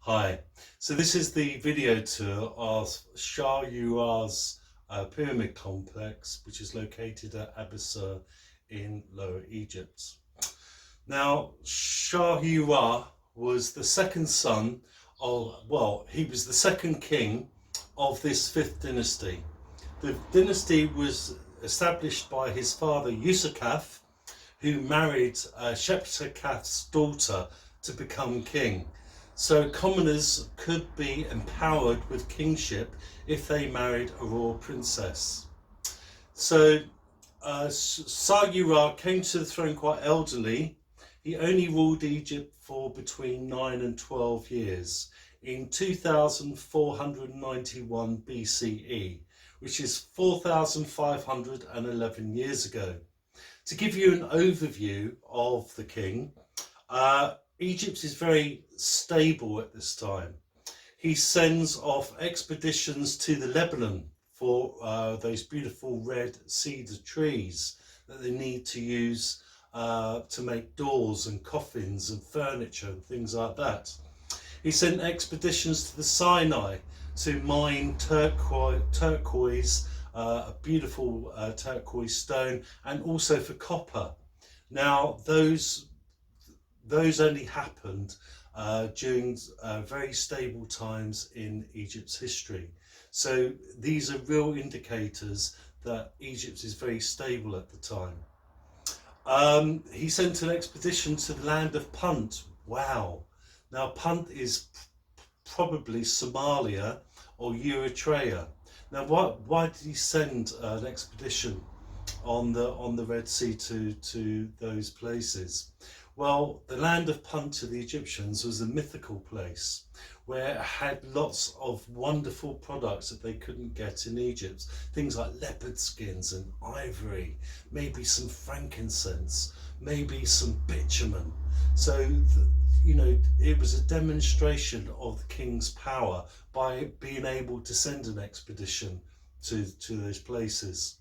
Hi, so this is the video tour of Sahura's pyramid complex, which is located at Abusir in Lower Egypt. Now, Sahura was the second son of, he was the second king of this fifth dynasty. The dynasty was established by his father Yusukaf, who married Shepsetkaf's daughter to become king. So commoners could be empowered with kingship if they married a royal princess. So Sahura came to the throne quite elderly. He only ruled Egypt for between 9 and 12 years in 2491 BCE, which is 4,511 years ago. To give you an overview of the king, Egypt is very stable at this time. He sends off expeditions to the Lebanon for those beautiful red cedar trees that they need to use to make doors and coffins and furniture and things like that. He sent expeditions to the Sinai to mine turquoise, a beautiful turquoise stone, and also for copper. Now those only happened during very stable times in Egypt's history. So these are real indicators that Egypt is very stable at the time. He sent an expedition to the land of Punt. Wow. Now Punt is probably Somalia or Eritrea. Now why did he send an expedition on the Red Sea to those places? Well, the land of Punt to the Egyptians was a mythical place where it had lots of wonderful products that they couldn't get in Egypt. Things like leopard skins and ivory, maybe some frankincense, maybe some bitumen. So, it was a demonstration of the king's power by being able to send an expedition to those places.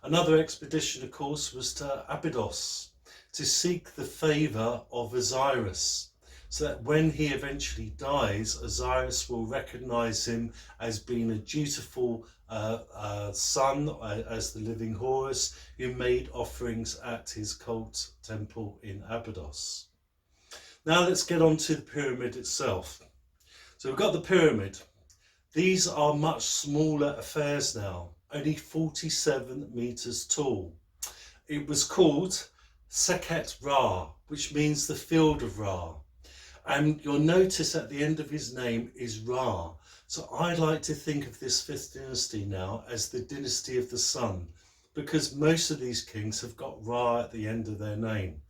Another expedition, of course, was to Abydos, to seek the favour of Osiris, so that when he eventually dies, Osiris will recognise him as being a dutiful son, as the living Horus, who made offerings at his cult temple in Abydos. Now let's get on to the pyramid itself. So we've got the pyramid. These are much smaller affairs now, only 47 metres tall. It was called Seket Ra, which means the field of Ra. And you'll notice at the end of his name is Ra. So I like to think of this fifth dynasty now as the dynasty of the sun, because most of these kings have got Ra at the end of their name.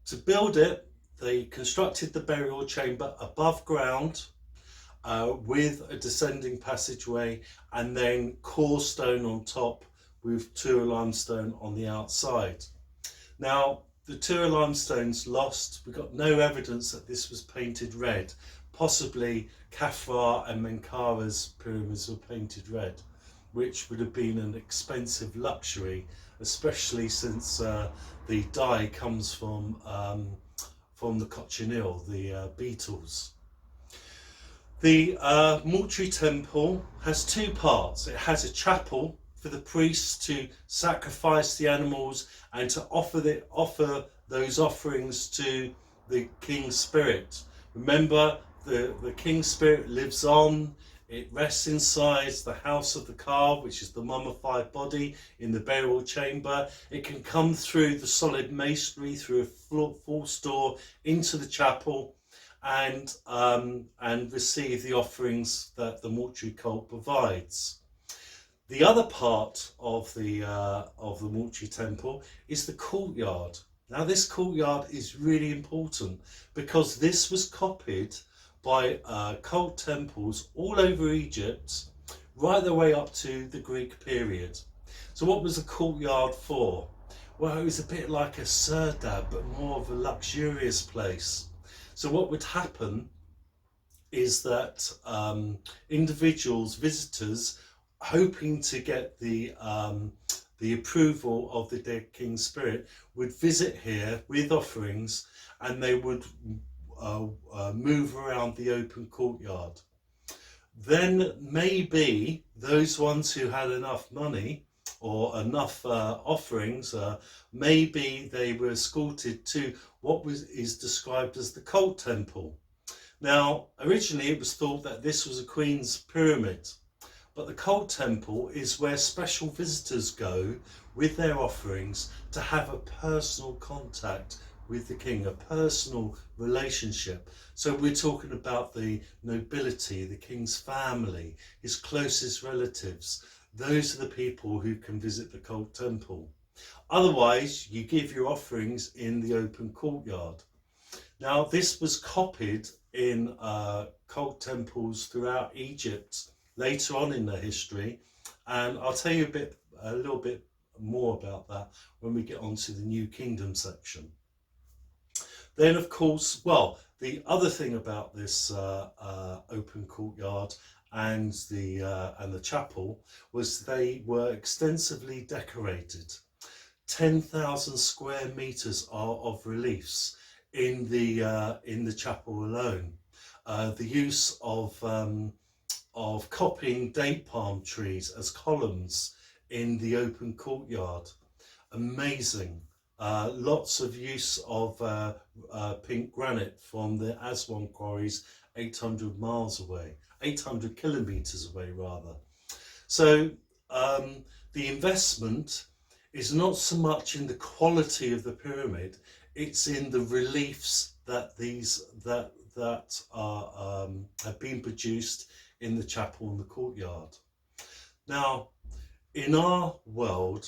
To build it, they constructed the burial chamber above ground with a descending passageway and then core stone on top, with Tura limestone on the outside. Now, the Tura limestone's lost. We've got no evidence that this was painted red. Possibly Khafra and Menkaura's pyramids were painted red, which would have been an expensive luxury, especially since the dye comes from the cochineal, the beetles. The mortuary temple has two parts. It has a chapel for the priests to sacrifice the animals and to offer those offerings to the king's spirit. Remember, the king's spirit lives on. It rests inside the house of the Ka, which is the mummified body in the burial chamber. It can come through the solid masonry, through a false door into the chapel, and receive the offerings that the mortuary cult provides. The other part of the mortuary temple is the courtyard. Now this courtyard is really important because this was copied by cult temples all over Egypt, right the way up to the Greek period. So what was the courtyard for? Well, it was a bit like a serdab, but more of a luxurious place. So what would happen is that individuals, visitors, hoping to get the approval of the dead king's spirit, would visit here with offerings, and they would move around the open courtyard. Then maybe those ones who had enough money or enough offerings, maybe they were escorted to what is described as the cult temple. Now, originally it was thought that this was a queen's pyramid, but the cult temple is where special visitors go with their offerings to have a personal contact with the king, a personal relationship. So we're talking about the nobility, the king's family, his closest relatives. Those are the people who can visit the cult temple. Otherwise, you give your offerings in the open courtyard. Now, this was copied in cult temples throughout Egypt later on in their history, and I'll tell you a little bit more about that when we get onto the New Kingdom section. Then, of course, well, the other thing about this open courtyard and the chapel was they were extensively decorated. 10,000 square meters of reliefs in the chapel alone. The use of copying date palm trees as columns in the open courtyard, amazing. Lots of use of pink granite from the Aswan quarries 800 miles away, 800 kilometers away rather. So the investment is not so much in the quality of the pyramid, it's in the reliefs that have been produced in the chapel and the courtyard. Now, in our world,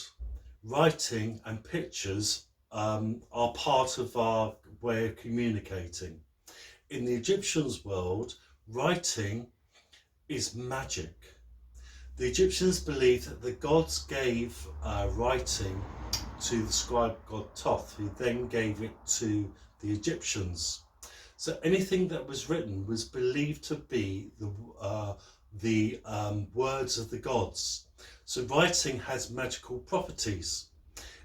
writing and pictures are part of our way of communicating. In the Egyptians' world, writing is magic. The Egyptians believed that the gods gave writing to the scribe god Thoth, who then gave it to the Egyptians. So anything that was written was believed to be the words of the gods. So writing has magical properties.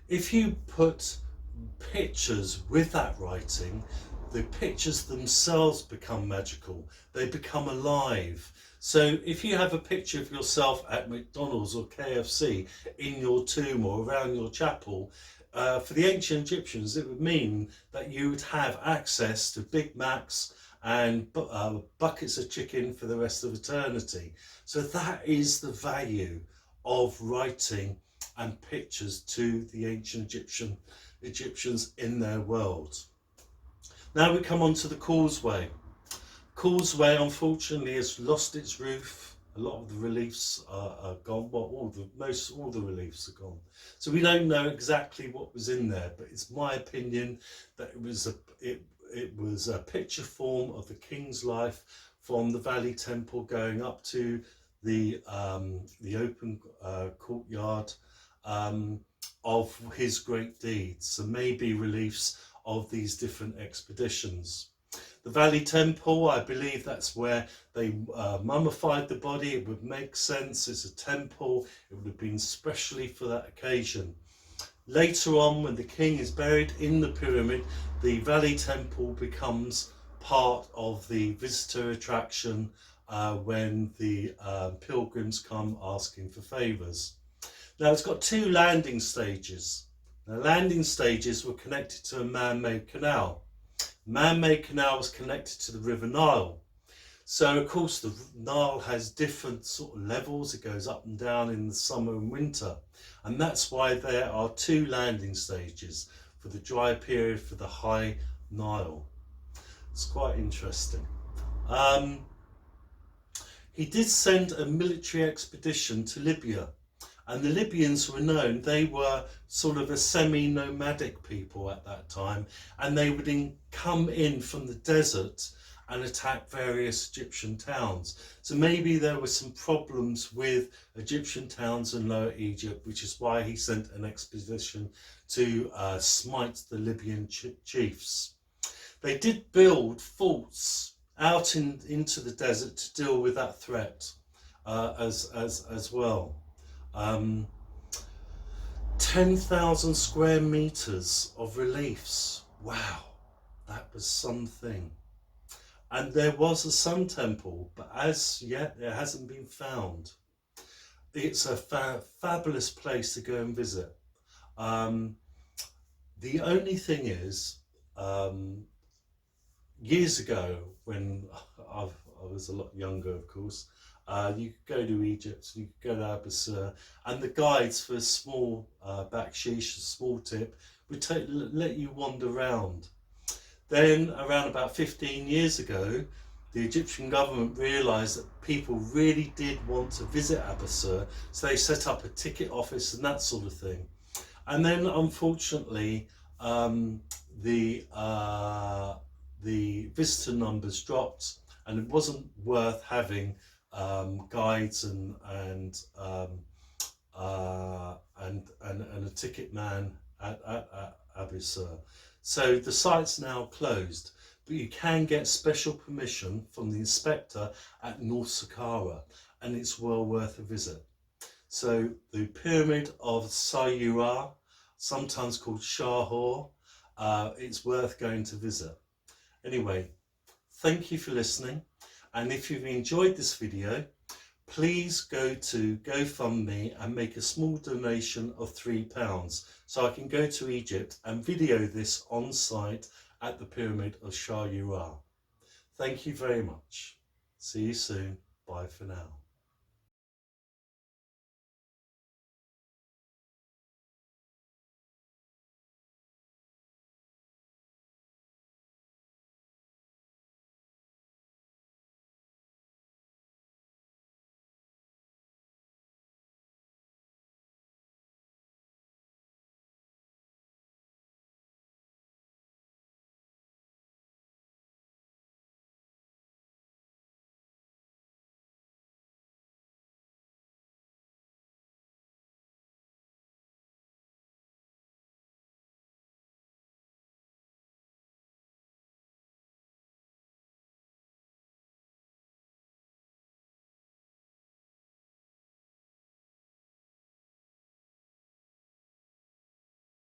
If you put pictures with that writing, the pictures themselves become magical. They become alive. So if you have a picture of yourself at McDonald's or KFC in your tomb or around your chapel, for the ancient Egyptians, it would mean that you would have access to Big Macs and buckets of chicken for the rest of eternity. So that is the value of writing and pictures to the ancient Egyptians in their world. Now we come on to the Causeway. Causeway, unfortunately, has lost its roof. A lot of the reliefs are gone. Well, all the reliefs are gone. So we don't know exactly what was in there, but it's my opinion that it was a picture form of the king's life from the Valley Temple going up to the open courtyard of his great deeds. So maybe reliefs of these different expeditions. The Valley Temple, I believe that's where they mummified the body. It would make sense. It's a temple. It would have been specially for that occasion. Later on, when the king is buried in the pyramid, the Valley Temple becomes part of the visitor attraction when the pilgrims come asking for favours. Now, it's got two landing stages. The landing stages were connected to a man-made canal. Man-made canal was connected to the River Nile. So, of course, the Nile has different sort of levels. It goes up and down in the summer and winter. And that's why there are two landing stages, for the dry period, for the high Nile. It's quite interesting. He did send a military expedition to Libya. And the Libyans were known, they were sort of a semi-nomadic people at that time, and they would come in from the desert and attack various Egyptian towns. So maybe there were some problems with Egyptian towns in Lower Egypt, which is why he sent an expedition to smite the Libyan chiefs. They did build forts out into the desert to deal with that threat as well. 10,000 square meters of reliefs. Wow, that was something. And there was a sun temple, but as yet it hasn't been found. It's a fabulous place to go and visit. The only thing is, years ago, when I was a lot younger, of course, you could go to Egypt, you could go to Abusir, and the guides for a small baksheesh, a small tip, would let you wander around. Then, around about 15 years ago, the Egyptian government realised that people really did want to visit Abusir, so they set up a ticket office and that sort of thing. And then, unfortunately, the visitor numbers dropped, and it wasn't worth having guides and a ticket man at Abusir. So the site's now closed, but you can get special permission from the inspector at North Sahura, and it's well worth a visit. So the pyramid of Sahura, sometimes called Sahura, it's worth going to visit. Anyway, thank you for listening, and if you've enjoyed this video, please go to GoFundMe and make a small donation of £3 so I can go to Egypt and video this on site at the pyramid of Sahura. Thank you very much. See you soon. Bye for now.